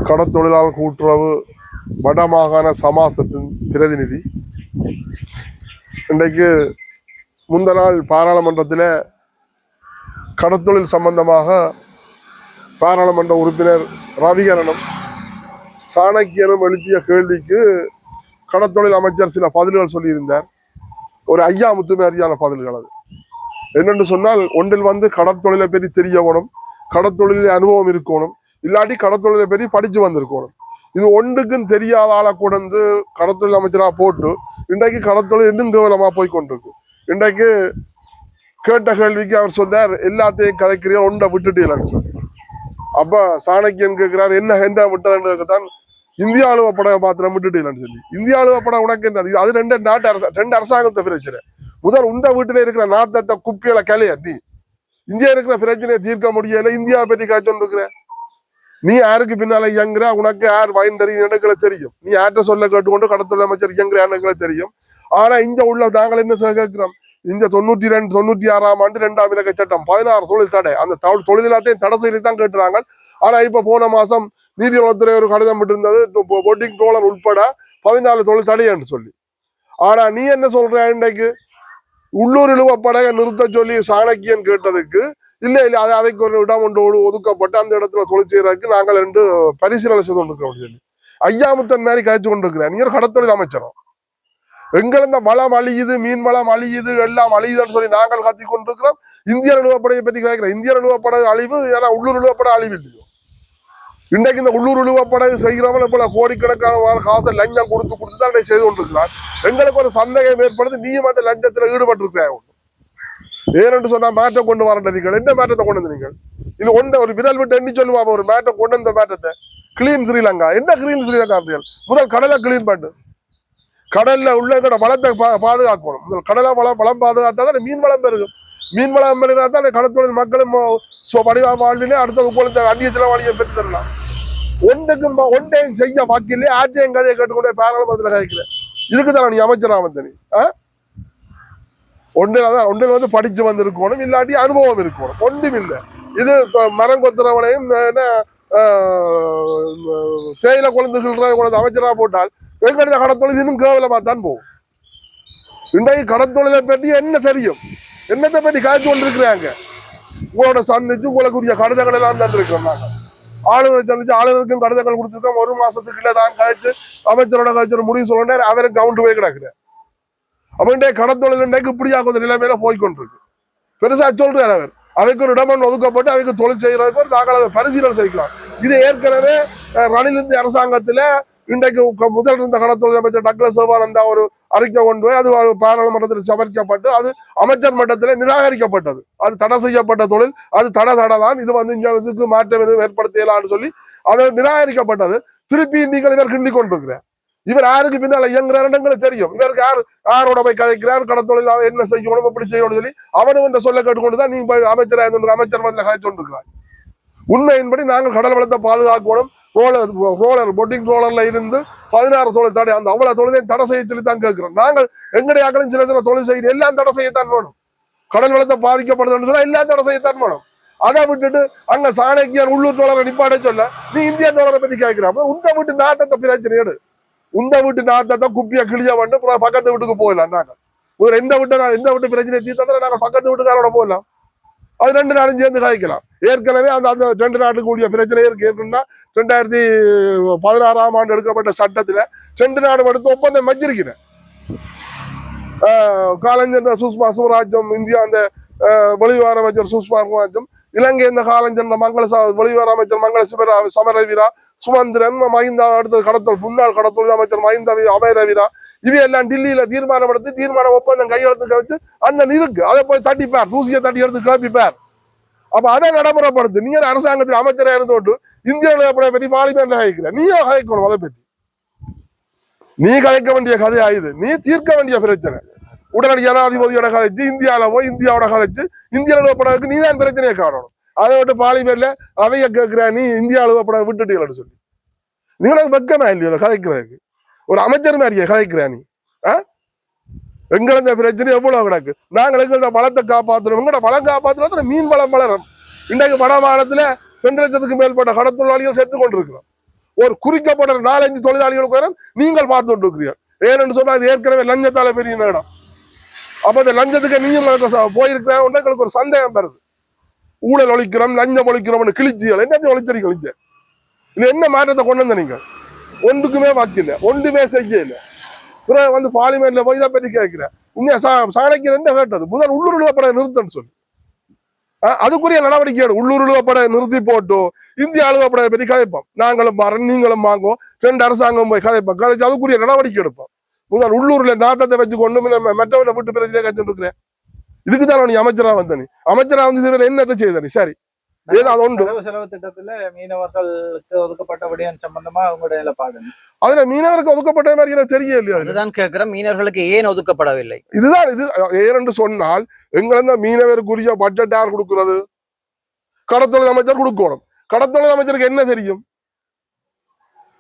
கடத்தொழிலாளர் கூட்டுறவு வடமாகாண சமாசத்தின் பிரதிநிதி. இன்றைக்கு முந்த நாள் பாராளுமன்றத்தில் கடத்தொழில் சம்பந்தமாக பாராளுமன்ற உறுப்பினர் ரவிகரனும் சாணக்கியனும் எழுப்பிய கேள்விக்கு கடத்தொழில் அமைச்சர் சில பதில்கள் சொல்லியிருந்தார். ஒரு ஐயா முத்துமாரியான பதில்கள். அது என்னென்று சொன்னால், ஒன்றில் கடற்தொழிலை பற்றி தெரியணும், கடற்தொழில அனுபவம் இருக்கணும், இல்லாட்டி கடற்தொழிலை பற்றி படிச்சு வந்திருக்கணும். இது ஒன்றுக்கும் தெரியாத ஆளை கொண்டு கடற்தொழில் அமைச்சராக போட்டு இன்றைக்கு கடற்தொழில் இன்னும் கேவலமா போய் கொண்டிருக்கு. இன்றைக்கு கேட்ட கேள்விக்கு அவர் சொன்னார், எல்லாத்தையும் கதைக்கிறியா ஒன்றை விட்டுட்டீங்கன்னு சொல்லி. அப்ப சாணக்கியன் கேட்கிறார், என்ன விட்டதுன்னு இந்திய ஆளுவ படை பாத்திரம் விட்டுட்டீங்கன்னு சொல்லி. இந்திய ஆளுவ படம் உனக்கு என்னது? அது ரெண்டு அரசாங்கத்தை பிரச்சனை. முதல் உண்ட வீட்டில இருக்கிற நாத்தத்தை குப்பியில கலைய நீ இந்தியா இருக்கிற பிரச்சனையை தீர்க்க முடியல. இந்தியாவை பற்றி காய்ச்சொன்னு இருக்கிற நீ யாருக்கு பின்னால இயங்குற, உனக்கு யார் வயன் தெரியும் எனக்கு தெரியும். நீ யார்கிட்ட சொல்ல கேட்டுக்கொண்டு கடத்தொழில் அமைச்சர் இயங்குற எனக்கு தெரியும். ஆனா இங்க உள்ள நாங்கள் என்ன கேட்கிறோம், இந்த 96ஆம் ஆண்டு 2ஆம் இலக்க சட்டம் 16 தொழில் தடை, அந்த தொழில் எல்லாத்தையும் தடை செய்து தான் கேட்டுறாங்க. ஆனா இப்ப போன மாசம் நீதிவளத்துறை ஒரு கடிதம் விட்டிருந்தது, போட்டிங் ட்ரோலர் உட்பட 14 தொழில் தடைன்னு சொல்லி. ஆனா நீ என்ன சொல்ற, இன்றைக்கு உள்ளூர் இழுவப்படகை நிறுத்த சொல்லி சாணக்கியன் கேட்டதுக்கு இல்ல அது அவைக்கு ஒரு இடம் ஒன்று ஒதுக்கப்பட்டு அந்த இடத்துல தொழில் செய்யறதுக்கு நாங்கள் ரெண்டு பரிசீலனை செய்து கொண்டிருக்கிறோம் சொல்லி ஐயாமுத்தன் மாதிரி காய்ச்சி கொண்டிருக்கிறேன். நீங்க கடத்தொழில் அமைச்சரும் எங்கள் இந்த வளம் அழியுது, மீன் வளம் அழியுது, எல்லாம் அழியுதுன்னு சொல்லி நாங்கள் கத்தி கொண்டிருக்கிறோம். இந்திய இழுவப்படையை பற்றி கேட்கிறேன். இந்திய இழுவப்படகு அழிவு, ஏன்னா உள்ளூர் இழுவப்பட அழிவு இல்லையோ. இன்றைக்கு இந்த உள்ளூர் இழுவப்படகு செய்கிறவங்க போல கோடிக்கணக்கான காசை லஞ்சம் கொடுத்து தான் செய்து கொண்டிருக்கிறார். எங்களுக்கு ஒரு சந்தேகம் ஏற்படுது, நீயும் அந்த லஞ்சத்தில் ஈடுபட்டிருக்கிறாய். ஏன்னு சொன்னா மாற்றம் கொண்டு வரேன். நீங்கள் என்ன மாற்றத்தை கொண்டு வந்து நீங்கள் இது ஒன்றை ஒரு விரல் விட்டு எண்ணி சொல்லுவாங்க, ஒரு மாற்றம் கொண்டு வந்த மாற்றத்தை. கிளீன் ஸ்ரீலங்கா என்ன கிளீன் ஸ்ரீலங்கா? முதல் கடலை கிளீன் பண்ணு, கடல்ல உள்ள வளத்தை பாதுகாக்கணும். முதல் கடலை வளம் பாதுகாத்தா தான் மீன் வளம் பெருகும். மீன் வளம் பெருகிறா தான் கடற்தொழில் மக்களும் படிவா வாழ்விலே அடுத்தது போல அந்நிய செலவாளியை பெற்று தரலாம். ஒன்றையும் செய்ய வாக்கிலே ஆற்றையும் கதையை கேட்டுக்கொண்டே பாராளுமன்றத்தில் கதைக்கிறேன். இதுக்கு தானே நீ அமைச்சரா வந்த நீ? ஒன்றில் படிச்சு வந்திருக்கணும், இல்லாட்டி அனுபவம் இருக்கணும். ஒன்றும் இல்லை. இது மரம் கொத்துறவனையும் தேயிலை கொழுந்துகள் அமைச்சராக போட்டால் எங்களுடைய கடத்தொழில் இன்னும் கேவலமா தான் போகும். இன்றைக்கு கடத்தொழிலை பற்றி என்ன தெரியும், என்னத்தை பற்றி காய்ச்சி கொண்டிருக்கிறாங்க. உங்களோட சந்திச்சு உங்களுக்குரிய கடிதங்கள் எல்லாம் தந்திருக்கிறோம். நாங்கள் ஆளுநரை சந்திச்சு ஆளுநருக்கும் கடிதங்கள் கொடுத்துருக்கோம். ஒரு மாசத்துக்குள்ள தான் கழிச்சு அமைச்சரோட கழிச்சு முடிவு சொல்ல அவருக்கு கவுண்ட் போய் கிடக்குறேன். அப்ப இன்றைய கடத்தொழில் இன்றைக்கு இப்படியாக நிலைமையில போய்கொண்டிருக்கு. பெருசா சொல்றாரு அவர், அவைக்கு ஒரு இடம் ஒதுக்கப்பட்டு அவைக்கு தொழில் செய்யறதுக்கு நாங்கள் அதை பரிசீலனை செய்யலாம். இது ஏற்கனவே ரணில் இந்திய அரசாங்கத்துல இன்றைக்கு முதல் இருந்த கடத்தொழில் அமைச்சர் டக்ளஸ் சிவானந்தா ஒரு அறிக்கை கொண்டு போய் அது பாராளுமன்றத்தில் சமர்ப்பிக்கப்பட்டு அது அமைச்சர் மட்டத்தில் நிராகரிக்கப்பட்டது. அது தடை செய்யப்பட்ட தொழில், அது தடை தான். இது இங்க இதுக்கு மாற்றம் எதுவும் ஏற்படுத்தலான்னு சொல்லி அது நிராகரிக்கப்பட்டது. திருப்பி நீங்கள் இவர் கிண்டி கொண்டிருக்கிறார். இவர் யாருக்கு பின்னால இயங்குறாரு தெரியும். இவருக்கு யாரோட போய் கதைக்கிறார், கடத்தொழில் என்ன செய்யணும், எப்படி செய்யணும்னு சொல்லி அவனும் என்ற சொல்ல கேட்டுக்கொண்டுதான் நீங்க அமைச்சர் மத்தியில் கதைச்சு கொண்டிருக்கிறார். உண்மையின்படி நாங்கள் கடல் வளத்தை பாதுகாக்கணும். ரோலர் போட்டிங் ரோலர்ல இருந்து 16 தொழில் தடை, அந்த அவ்வளவு தொழிலையும் தடை செய்ய சொல்லி தான் கேட்கிறோம். நாங்கள் எங்களுடைய ஆக்களும் சில தொழில் செய்யணும், எல்லாம் தடை செய்யத்தான் வேணும். கடல் வளத்தை பாதிக்கப்படுதுன்னு சொன்னா எல்லாம் தடை செய்யத்தான் வேணும். அதை விட்டுட்டு அங்க சாணக்கியன் உள்ளூர் தோழரை நிப்பாட சொல்ல நீ இந்திய தோழரை பத்தி கேட்கிறான். உண்ட வீட்டு நாட்டத்தை பிரச்சனை எடு, உந்த வீட்டு நாட்டத்தை குப்பிய கிளிய வந்து பக்கத்து வீட்டுக்கு போகலாம். நாங்கள் எந்த வீட்டு பிரச்சனை தீர்த்தா நாங்கள் பக்கத்து வீட்டுக்காரோட போகலாம். அது 2 நாடும் சேர்ந்து கதைக்கலாம். ஏற்கனவே அந்த 2 நாட்டுக்கு கூடிய பிரச்சனை இருக்கு. ஏற்கனவே 2016ஆம் ஆண்டு எடுக்கப்பட்ட சட்டத்துல 2 நாடும் எடுத்து ஒப்பந்தம் வச்சிருக்கிறேன். காலஞ்சென்ற சுஷ்மா சுவராஜ்யம், இந்தியா அந்த வெளிவார அமைச்சர் சுஷ்மா சுவராஜ்யம், இலங்கை இந்த காலஞ்சென்ற வெளிவார அமைச்சர் மங்கள சமரவீரா சுமந்திரன், மஹிந்தா அடுத்தது கடத்தல் முன்னாள் கடத்தொழில் அமைச்சர் மஹிந்த அபயரவீரா, இவையெல்லாம் டில்லியில தீர்மானம் எடுத்து தீர்மான ஒப்பந்தம் கையெழுத்து வச்சு அந்த இருக்கு. அதை போய் தட்டிப்பார், தூசியை தட்டி எடுத்து கிளப்பிப்பார். அப்ப அதை நடைமுறைப்படுத்து. நீ அரசாங்கத்தில் அமைச்சராக இருந்தோட்டு இந்திய பற்றி பார்லிமெண்ட் கதைக்கிற, நீயோ கதைக்கணும். அதை பற்றி நீ கதைக்க வேண்டிய கதை ஆயுது, நீ தீர்க்க வேண்டிய பிரச்சனை. உடனடி ஜனாதிபதியோட கதைச்சு இந்தியாவோட கதைச்சு இந்திய அலுவலகப்படகுக்கு நீ தான் பிரச்சனையை காணணும். அதை விட்டு பார்லிமெண்ட்ல அவைய கேட்கிற நீ இந்திய அலுவலகப்படகு விட்டுட்டீங்கன்னு சொல்லி நீங்களுக்கு வெக்கமா இல்லையோ கதைக்கிறதுக்கு? ஒரு அமைச்சர் மாதிரியே கதைக்கிறா நீ? எங்கள பிரச்சனை எவ்வளவு கிடக்கு. நாங்கள் எங்கள வளத்தை காப்பாற்றணும். எங்களோட வளம் காப்பாற்றணும், மீன் வளம் வளரும். இன்றைக்கு வடமாநிலத்துல 2 லட்சத்துக்கு மேற்பட்ட கடத்தொழிலாளிகள் செத்து கொண்டிருக்கிறோம். ஒரு குறிக்கப்பட்ட 4-5 தொழிலாளிகளுக்கு வரும் நீங்கள் பார்த்து கொண்டு இருக்கிறீர்கள். ஏன்னு சொன்னா அது ஏற்கனவே லஞ்சத்தால பெரிய இடம். அப்ப இந்த லஞ்சத்துக்கு நீங்க போயிருக்கிறேன் எங்களுக்கு ஒரு சந்தேகம் வருது. ஊழல் ஒழிக்கிறோம் லஞ்சம் ஒழிக்கிறோம்னு கிழிச்சிகள் என்னத்தையும் ஒழிச்சறீங்க. இது என்ன மாற்றத்தை கொண்டு வந்த நீங்க? ஒன்றுக்குமே வாக்கில்லை, ஒன்றுமே செய்ய இல்லை. பிறகு வந்து பார்லிமெண்ட்ல போய் இதை பற்றி கேட்கிறேன். உண்மையா சாணக்கியர் என்ன கேட்டது? முதல் உள்ளூர் நிலப்படை நிறுத்தன்னு சொல்லி அதுக்குரிய நடவடிக்கை உள்ளூர் நிலப்படை நிறுத்தி போட்டு இந்திய அலுவலப்படையை பற்றி கதைப்போம். நாங்களும் மாறோம் நீங்களும் வாங்குவோம் 2 அரசாங்கம் போய் கதைப்போம். கதைச்சு அதுக்குரிய நடவடிக்கை எடுப்போம். முதல் உள்ளூர்ல நாட்டத்தை வச்சு கொண்டு மற்றவரை விட்டு பிரச்சனை கட்சி இருக்கிறேன். இதுக்கு தான் நீ அமைச்சரா வந்த நீ அமைச்சரா வந்து என்னத்தை செய்த நீ? சரி செலவு திட்டத்துல மீனவர்களுக்கு ஒதுக்கப்பட்ட விடயம் சம்பந்தமா அவங்களுடைய நிலைப்பாடு அதுல மீனவருக்கு ஒதுக்கப்பட்ட மாதிரி எனக்கு தெரிய இல்லையா? அதுதான் கேட்கிறேன், மீனவர்களுக்கு ஏன் ஒதுக்கப்படவில்லை? இதுதான் இது ஏனென்று சொன்னால் எங்களை மீனவருக்குரிய பட்ஜெட் யார் கொடுக்கிறது? கடத்தொழில் அமைச்சர் கொடுக்கணும். கடத்தொழில் அமைச்சருக்கு என்ன தெரியும்?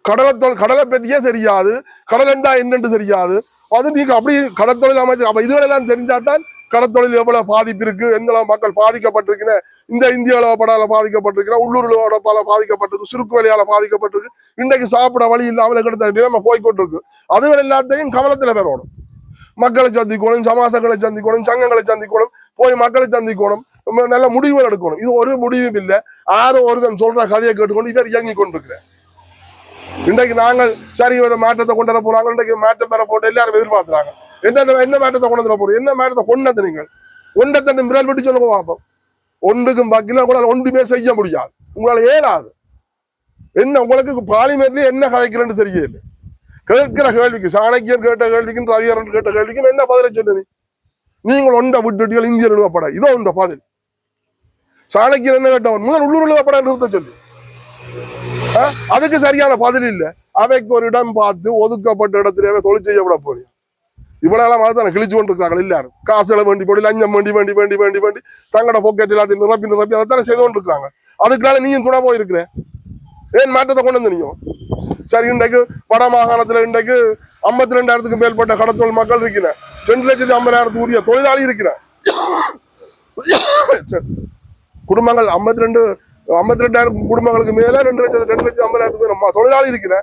கடலை பற்றியே தெரியாது, கடல் என்றா என்னென்று தெரியாது. அது நீங்க அப்படி கடத்தொழில் அமைச்சர் அப்ப இதுவெல்லாம் தெரிஞ்சாதான் கடத்தொழில் எவ்வளவு பாதிப்பு இருக்கு, எந்த மக்கள் பாதிக்கப்பட்டிருக்கிற, இந்த இந்திய அளவுப்படால பாதிக்கப்பட்டிருக்கிற, உள்ளூர் அளவுப்படால பாதிக்கப்பட்டிருக்கு, சுருக்கு வழியால பாதிக்கப்பட்டிருக்கு, இன்றைக்கு சாப்பிட வழி இல்லாமல் கிட்ட நிலைமை போய்கொண்டிருக்கு. அதுகள் எல்லாத்தையும் கவனத்துல பெறணும். மக்களை சந்திக்கணும், சமாசங்களை சந்திக்கணும், சங்கங்களை சந்திக்கணும், போய் மக்களை சந்திக்கணும், நல்ல முடிவுகள் எடுக்கணும். இது ஒரு முடிவும் இல்லை. யாரும் ஒருத்தன் சொல்ற கதையை கேட்டுக்கொண்டு இவர் இயங்கி கொண்டிருக்கிறேன். இன்றைக்கு நாங்கள் சரி மாற்றத்தை கொண்டு வர போறாங்க, இன்றைக்கு மாற்றம் பெற போட்டு எல்லாரும் எதிர்பார்க்கிறாங்க. என்ன மாற்றத்தை கொண்டு வர போறோம்? என்ன மாற்றத்தை கொண்டு வந்து நீங்கள் ஒன்றத்தை விரல் விட்டு சொல்லுங்க பார்ப்போம். ஒன்றுக்கும் பாக்கில உங்களால் ஒன்றுமே செய்ய முடியாது, உங்களால் ஏறாது. என்ன உங்களுக்கு பார்லிமெண்ட்ல என்ன கதைக்கிறேன்னு தெரியல. கேட்கிற கேள்விக்கு சாணக்கியன் கேட்ட கேள்விக்கும் ரவிகரன் கேட்ட கேள்விக்கும் என்ன பதிலை சொல்லு? நீங்கள் ஒன்றை விட்டுட்டீர்கள் இந்திய நிறுவப்பட, இதோ உண்ட பதில். சாணக்கியன் என்ன கேட்டவன் முதல் உள்ளூர் நிறுவப்பட நிறுத்த சொல்லி அதுக்கு சரியான பதில் இல்லை. அவைக்கு ஒரு இடம் பார்த்து ஒதுக்கப்பட்ட இடத்திலே தொழில் செய்ய விட போறீங்க. இவ்வளவு மாதிரி கிழிச்சு கொண்டு இருக்காங்க. எல்லாரும் காசுகளை வேண்டி போடி லஞ்சம் வேண்டி வேண்டி வேண்டி வேண்டி வேண்டி தங்களோட பாக்கெட் எல்லாத்தையும் நிரப்பி நிரப்பி அதைத்தானே செய்து கொண்டு இருக்காங்க. அதுக்குனால நீயும் துணை போயிருக்கிற. ஏன் மாற்றத்தை கொண்டு வந்து நீயும்? சரி, இன்றைக்கு வட மாகாணத்துல இன்றைக்கு 52,000க்கும் மேற்பட்ட கடத்தொழில் மக்கள் இருக்கிற, 2,50,000 உரிய தொழிலாளி இருக்கிற குடும்பங்கள் 52,000 குடும்பங்களுக்கு மேல 2,50,000 தொழிலாளி இருக்கிற.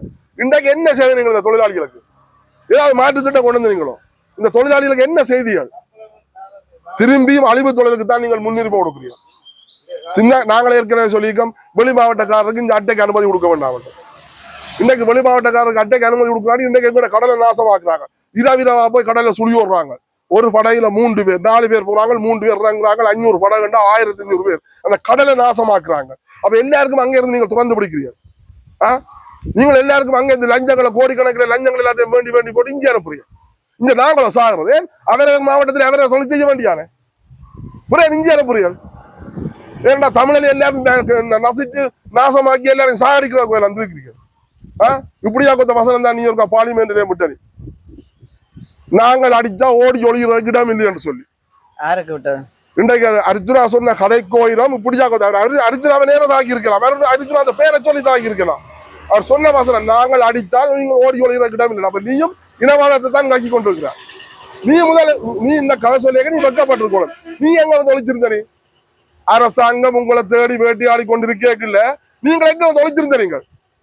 இன்றைக்கு என்ன செய்தி நீங்கள் இந்த தொழிலாளிகளுக்கு? ஏதாவது மாற்று திட்டம் கொண்டு வந்தீங்களோ? இந்த தொழிலாளிகளுக்கு என்ன செய்திகள்? திரும்பியும் அழிவு தொழிலுக்கு தான் நீங்கள் முன்னுரிமை கொடுக்குறீங்க. நாங்களே ஏற்கனவே சொல்லியிருக்கோம், வெளி மாவட்டக்காரருக்கு இந்த அட்டைக்கு அனுமதி கொடுக்க வேண்டாம். இன்னைக்கு வெளி மாவட்டக்காரருக்கு அட்டைக்கு அனுமதி கொடுக்குறாங்க. இன்னைக்கு எங்கூட கடலை நாசமாக்குறாங்க. இரவிரவா போய் கடலை சுழி விடுறாங்க. ஒரு படையில 3 பேர் 4 பேர் போறாங்க, 3 பேர் இறங்குறாங்க. 500 படை கண்டா 1500 பேர் அந்த கடலை நாசமாக்குறாங்க. அப்ப எல்லாருக்கும் அங்க இருந்து நீங்க துறந்து பிடிக்கிறீங்க. நீங்கள் எல்லாருக்கும் அங்க இந்த லஞ்சங்களை கோடிக்கணக்கில் லஞ்சங்கள் எல்லாத்தையும் வேண்டி வேண்டி போட்டு இங்கே அனுப்புறீங்க. இங்க நாங்களும் சாகிறது அவரவர் மாவட்டத்தில் அவரை தொழில் செய்ய வேண்டியானே புரிய இங்கே அனுப்புறீர்கள். ஏன்னா தமிழில் எல்லாரும் நசிச்சு நாசமாக்கி எல்லாரும் சாகடிக்கிற கோயில் வந்துருக்கிறீங்க. இப்படியா கொத்த வசனம் தான் நீ இருக்கா பார்லிமெண்ட்ல விட்டது. நாங்கள் அடிச்சா ஓடி ஒளிகிறதுக்கு இடம் இல்லை என்று சொல்லி யாருக்கு விட்டது? இன்றைக்கு அர்ஜுனா சொன்ன கதை கோயிலும் இப்படியா கொத்த அர்ஜுனாவை நேரம் தாக்கி இருக்கலாம். அர்ஜுனா அந்த பேரை சொல்லி தாக்கி இருக்கலாம். அவர் சொன்ன வசனம் நாங்கள் அடித்தால் நீங்கள் ஓடி ஒளிகிறதுக்கு இடம் இல்லை. அப்ப நீயும் இனவாதத்தை தான் காக்கி கொண்டிருக்கிறார். நீ இந்த கதை சொல்லிய நீ வெக்கப்பட்டிருக்கணும். நீ எங்க வந்து ஒழிச்சிருந்த? நீ அரசாங்கம் உங்களை தேடி வேட்டியாடி கொண்டிருக்கல. நீங்கள் எங்க வந்து ஒழிச்சிருந்தீங்க?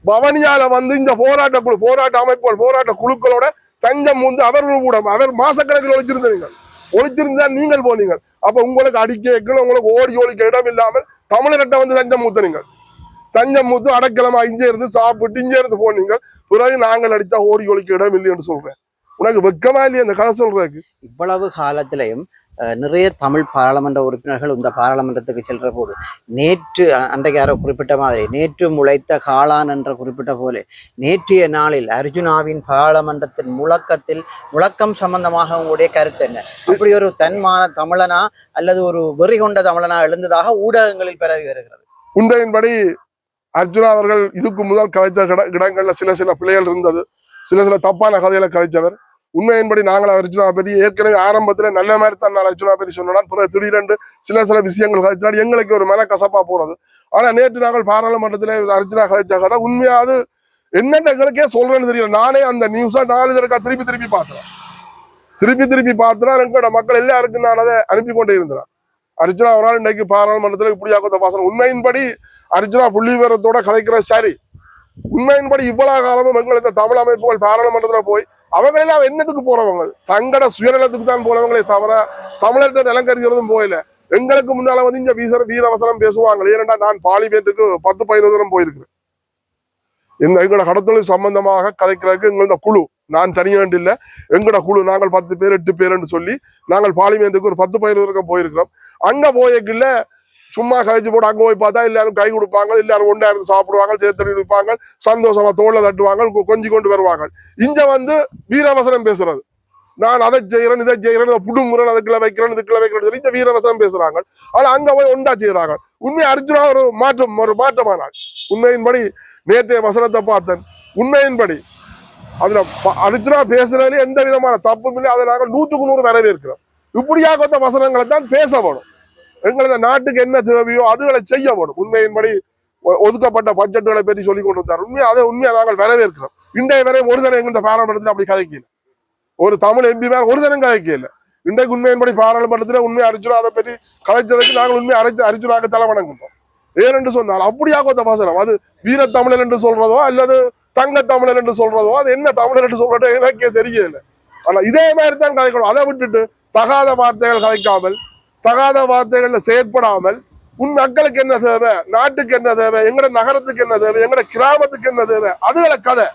பவனியால வந்து இந்த போராட்ட அமைப்புகள் போராட்ட குழுக்களோட தஞ்சம் வந்து அவர்கள் கூட அவர் மாசக்கணக்கில் ஒழிச்சிருந்தா நீங்கள் போனீங்க. அப்ப உங்களுக்கு அடிக்க உங்களுக்கு ஓடி ஒழிக்க இடம் இல்லாமல் தமிழர்கிட்ட வந்து தஞ்சம் மூத்தனீங்க. தஞ்சம் மூத்து அடக்கலமா இங்கே இருந்து சாப்பிட்டு இங்கே இருந்து போனீங்க. பிறகு நாங்கள் அடித்தா ஓடி ஒழிக்க இடம் இல்லைன்னு சொல்றேன். உனக்கு வெக்கமா இல்லையா இந்த கதை சொல்றதுக்கு? இவ்வளவு காலத்திலையும் நிறைய தமிழ் பாராளுமன்ற உறுப்பினர்கள் இந்த பாராளுமன்றத்துக்கு செல்ற போது நேற்று அன்றைக்கு யாரோ குறிப்பிட்ட மாதிரி நேற்று முளைத்த காளான் என்ற குறிப்பிட்ட போல நேற்றைய நாளில் அர்ஜுனாவின் பாராளுமன்றத்தின் முழக்கம் சம்பந்தமாக உங்களுடைய கருத்து என்ன? அப்படி ஒரு தன்மான தமிழனா அல்லது ஒரு வெறி கொண்ட தமிழனா எழுந்ததாக ஊடகங்களில் பரவி வருகிறது. உண்மையின்படி அர்ஜுனா அவர்கள் இதுக்கு முதல் கதைச்ச இடங்கள்ல சில பிள்ளைகள் இருந்தது, சில தப்பான கதைகளை கதைச்சவர். உண்மையின்படி நாங்கள் அர்ஜுனா பற்றி ஏற்கனவே ஆரம்பத்துல நல்ல மாதிரி தான் நான் அர்ஜுனா பற்றி சொன்னால் பிறகு திடீரென்று சில விஷயங்கள் கதைச்சால் எங்களுக்கு ஒரு மன கசப்பா போறது. ஆனா நேற்று நாங்கள் பாராளுமன்றத்துல அர்ஜுனா கதைச்ச கதை உண்மையா அது என்னென்ன எங்களுக்கே சொல்றேன்னு தெரியல. நானே அந்த நியூஸா 4 தடவை திருப்பி பார்த்தேன். எங்களோட மக்கள் எல்லாருக்கும் நான் அதை அனுப்பி கொண்டே இருந்தேன். அர்ஜுனா ஒரு நாள் இன்னைக்கு பாராளுமன்றத்தில் இப்படியாக வாசனம். உண்மையின்படி அர்ஜுனா புள்ளி விவரத்தோட கதைக்கிற சரி. உண்மையின்படி இவ்வளவு காலமும் எங்கள் இந்த தமிழ் அமைப்புகள் பாராளுமன்றத்துல போய் அவங்களெல்லாம் என்னத்துக்கு போறவங்க தங்கட சுயநலத்துக்கு தான் போறவங்களே தவிர தமிழர்கிட்ட நிலங்கரிக்கிறதும் போயில. எங்களுக்கு முன்னால வந்து இங்க வீரவசனம் பேசுவாங்க. ஏனென்றா நான் பார்லிமெண்ட்டுக்கு 10-15 தூரம் போயிருக்கிறேன். எங்களோட கடத்தொழில் சம்பந்தமாக கதைக்கிறதுக்கு எங்களோட குழு, நான் தனியாண்டு இல்லை, எங்களோட குழு நாங்கள் 10 பேர் 8 பேர்ன்னு சொல்லி நாங்கள் பார்லிமெண்ட்டுக்கு ஒரு 10-15 தூரம் போயிருக்கிறோம். அங்க போயக்குள்ள சும்மா கழிச்சு போட்டு அங்க போய் பார்த்தா எல்லாரும் கை கொடுப்பாங்க, எல்லாரும் ஒன்றா இருந்து சாப்பிடுவாங்க, சேர்த்தடி இருப்பாங்க, சந்தோஷமா தோல்ல தட்டுவாங்க, கொஞ்சம் கொண்டு வருவாங்க. இங்க வந்து வீரவசனம் பேசுறது, நான் அதை செய்யறேன் இதை செய்யறேன் புடுமுறை அதுக்குள்ள வைக்கிறேன் இதுக்குள்ள வைக்கிறேன்னு சொல்லி இந்த வீரவசனம் பேசுறாங்க. ஆனா அங்க போய் ஒன்றா செய்யறாங்க. உண்மை அர்ஜுனா ஒரு மாற்றமானாள். உண்மையின்படி நேற்றைய வசனத்தை பார்த்தேன். உண்மையின்படி அதுல அர்ஜுனா பேசுறதுல எந்த விதமான தப்பும் இல்லை. அதை நாங்கள் 100க்கு 100 வரவேற்கிறோம். இப்படியாக வசனங்களை தான் பேசப்படும். எங்களது நாட்டுக்கு என்ன தேவையோ அதுகளை செய்யப்படும். உண்மையின்படி ஒதுக்கப்பட்ட பட்ஜெட்டுகளை பற்றி சொல்லிக் கொண்டு வந்தார். உண்மையை நாங்கள் வரவேற்கிறோம். இன்றைய வரை ஒரு தடவை எங்கள் பாராளுமன்றத்தில் அப்படி கதைக்கல, ஒரு தமிழ் எம்பி மேல ஒரு தரம் கதைக்கல. இன்றைக்கு உண்மையின்படி பாராளுமன்றத்தில் உண்மை அர்ஜுனா அதை பற்றி கதைச்சதுக்கு நாங்கள் உண்மை அர்ஜுனாக தலை வணங்குகிறோம். ஏனென்று சொன்னால் அப்படியாக வசனம் அது வீரத்தமிழர் என்று சொல்றதோ அல்லது தங்க தமிழர் என்று சொல்றதோ அது என்ன தமிழர் என்று சொல்றதோ எனக்கே தெரியல. ஆனா இதே மாதிரி தான் கதைக்கணும். அதை விட்டுட்டு தகாத வார்த்தைகள் கதைக்காமல், தகாத வார்த்தைகள்ல செயற்படாமல், உன் மக்களுக்கு என்ன தேவை, நாட்டுக்கு என்ன தேவை, எங்கட நகரத்துக்கு என்ன தேவை, எங்கட கிராமத்துக்கு என்ன தேவை, அதுகளை கதை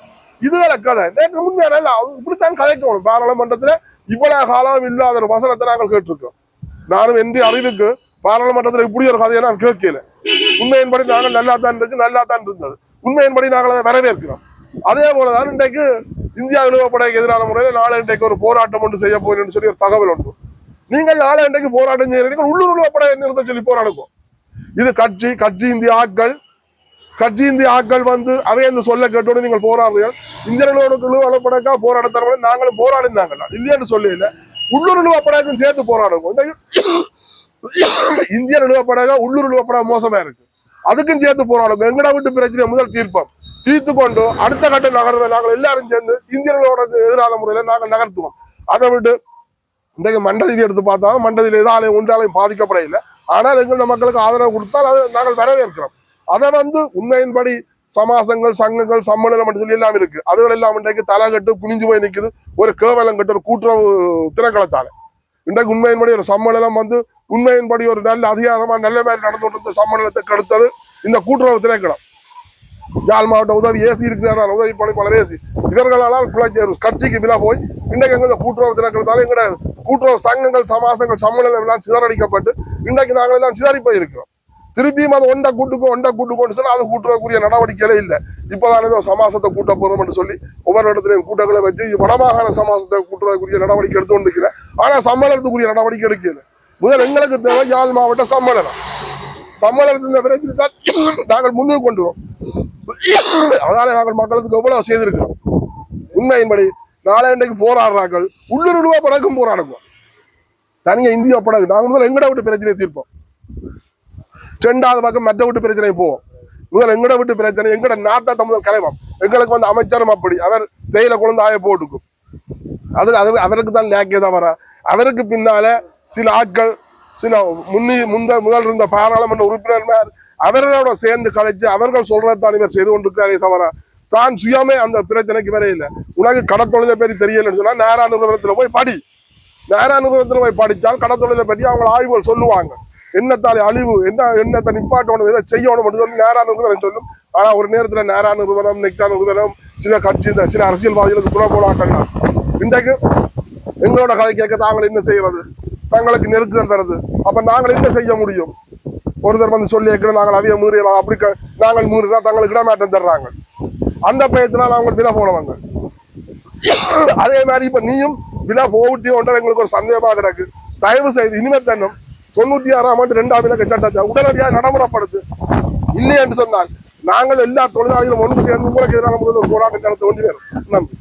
இதுகளை கதை நேற்று முன்னேற இப்படித்தான் கதைக்கணும். பாராளுமன்றத்துல இவ்வளவு காலம் இல்லாத ஒரு வசனத்தை நாங்கள் கேட்டிருக்கோம். நானும் எந்த அறிவுக்கு பாராளுமன்றத்துல இப்படி ஒரு கதையை நான் கேட்கல. உண்மையின்படி நாங்கள் நல்லா தான் இருந்தது. உண்மையின்படி நாங்கள் அதை வரவேற்கிறோம். அதே போலதான் இன்றைக்கு இந்தியா நிறுவப்படைக்கு எதிரான முறையில் நாளை இன்றைக்கு ஒரு போராட்டம் ஒன்று செய்ய போகிறேன்னு சொல்லி ஒரு தகவல் உண்டு. நீங்கள் நாளை இன்றைக்கு போராட்டம் செய்யறீங்க, உள்ளூர் நிறுவப்படை நிறுத்த சொல்லி போராடுவோம். இது கட்சி இந்திய ஆட்கள் வந்து அவை அந்த சொல்ல கேட்டோடு நீங்கள் போராடுறீர்கள். இந்திய நிறுவனப்படைக்கா போராட தர நாங்களும் போராடினாங்க இல்லையான்னு சொல்லி இல்லை. உள்ளூர் நிறுவப்படைக்கும் சேர்த்து போராடுவோம். இந்திய நிறுவப்படையா உள்ளூர் நிறுவப்பட மோசமா இருக்கு, அதுக்கும் சேர்த்து போராடுவோம். எங்கட வீட்டு பிரச்சனை முதல் தீர்த்து கொண்டு அடுத்த கட்ட நகர்வை நாங்கள் எல்லாரும் சேர்ந்து இந்தியர்களோட எதிரான முறையில நாங்கள் நகர்த்துவோம். அதை விட்டு இன்றைக்கு மண்டதியை எடுத்து பார்த்தாலும் மண்டதியில் எதாலையும் ஒன்றாலையும் பாதிக்கப்படையில்லை. ஆனால் எங்கள் மக்களுக்கு ஆதரவு கொடுத்தால் அதை நாங்கள் வரவேற்கிறோம். அதை வந்து உண்மையின்படி சமாசங்கள் சங்கங்கள் சம்மேளனம் சொல்லி எல்லாம் இருக்கு. அதுகள் எல்லாம் இன்றைக்கு தலைகட்டு குனிஞ்சு போய் நிற்குது. ஒரு கேவலம் கட்டு ஒரு கூட்டுறவு திணைக்களத்தால இன்றைக்கு உண்மையின்படி ஒரு சம்மேளனம் வந்து உண்மையின்படி ஒரு நல்ல அதிகாரமா நல்ல மாதிரி நடந்து கொண்டிருந்த சம்மேளனத்துக்கு அடுத்தது இந்த கூட்டுறவு திணைக்களம். யாழ் மாவட்ட உதவி ஏசி இருக்கிறார், உதவி பணிப்பாளர் ஏசி, இவர்களால் கட்சிக்கு விழா போய் இன்றைக்கு எங்க கூட்டுறவு திணைக்களத்தால எங்கட கூட்டுறவு சங்கங்கள் சமாசங்கள் சம்மேளனம் எல்லாம் சிதறடிக்கப்பட்டு இன்றைக்கு நாங்கள் எல்லாம் சிதறி போயிருக்கிறோம். திருப்பியும் அது ஒண்ட கூட்டுக்கோன்னு சொன்னா அது கூட்டுறக்கூடிய நடவடிக்கைகளே இல்லை. இப்போதான் ஏதோ சமாசத்தை கூட்ட போறோம் என்று சொல்லி ஒவ்வொரு இடத்துலையும் கூட்டங்களை வச்சு வடமாகாண சமாசத்தை கூட்டுறதுக்குரிய நடவடிக்கை எடுத்து கொண்டிருக்கிறேன். ஆனா சம்மேளனத்துக்குரிய நடவடிக்கை எடுக்கல. முதல் எங்களுக்கு தேவை யாழ் மாவட்ட சம்மேளனத்தின் பிரச்சனை தான் நாங்கள் முன்னுக்கு கொண்டு வரோம். அதனால நாங்கள் மக்களுக்கு எவ்வளவு செய்திருக்கிறோம். உண்மையின்படி நாளை இன்றைக்கு போராடுறார்கள். உள்ளூர் ரூபா படக்கும் போராடுவோம். தனியா இந்தியா படகு நாங்கள் முதல் எங்கட விட்டு பிரச்சனையை தீர்ப்போம். 2வது பக்கம் மற்ற வீட்டு பிரச்சனை போவோம். முதல் எங்கட வீட்டு பிரச்சனை எங்கட நாட்டை முதல் கலைவோம். எங்களுக்கு வந்து அமைச்சரும் அப்படி அவர் தேயில குழந்தை ஆய போட்டுக்கும். அது அவருக்கு தான் லேக்கே தான் வர. அவருக்கு பின்னால சில ஆட்கள் சில முதல் இருந்த பாராளுமன்ற உறுப்பினர்மார் அவர்களோட சேர்ந்து கலைச்சு அவர்கள் சொல்றதான் இவர் செய்து கொண்டிருக்கிறாரே தவிர தான் சுயமே அந்த பிரச்சனைக்கு வர இல்லை. உனக்கு கடத்தொழிலை பற்றி தெரியலன்னு சொன்னா நேரா நிறுவனத்துல போய் படிச்சால் கடத்தொழிலை பற்றி அவங்க ஆய்வுகள் சொல்லுவாங்க. என்னத்தாலே அழிவு என்னத்தை நிப்பாட்டணும் இதை செய்யணும் மட்டும் சொல்லி நேரா நிறுவனம் சொல்லும். ஆனா ஒரு நேரத்துல நேரா நிறுவனம் நெக்டா நிறுவனம் சில கட்சி சில அரசியல்வாதிகளுக்கு துணை போலாக்கலாம். இன்றைக்கு எங்களோட கதை கேட்க தாங்கள் என்ன செய்யறது, தங்களுக்கு நெருக்குதல் வருது. அப்ப நாங்கள் என்ன செய்ய முடியும்? ஒருத்தர் வந்து சொல்லி நாங்கள் அவைய மீறலாம், அப்படி நாங்கள் மீறினா தங்களுக்கு இடமாற்றம் தர்றாங்க. அந்த பயத்தினால் அவங்க விலை போனவங்க. அதே மாதிரி இப்ப நீயும் விலை போட்டியோன்ற எங்களுக்கு ஒரு சந்தேகமா கிடக்கு. தயவு செய்து இனிமே தன்னும் 96ஆம் ஆண்டு 2ஆம் இலக்க சட்டத்தை உடனடியாக நடைமுறைப்படுத்து. இல்லை என்று சொன்னால் நாங்கள் எல்லா தொழிலாளிகளும் ஒன்று சேர்ந்து உங்களுக்கு எதிரான ஒரு போராட்டம் நடத்த வேண்டி வரும். நன்றி.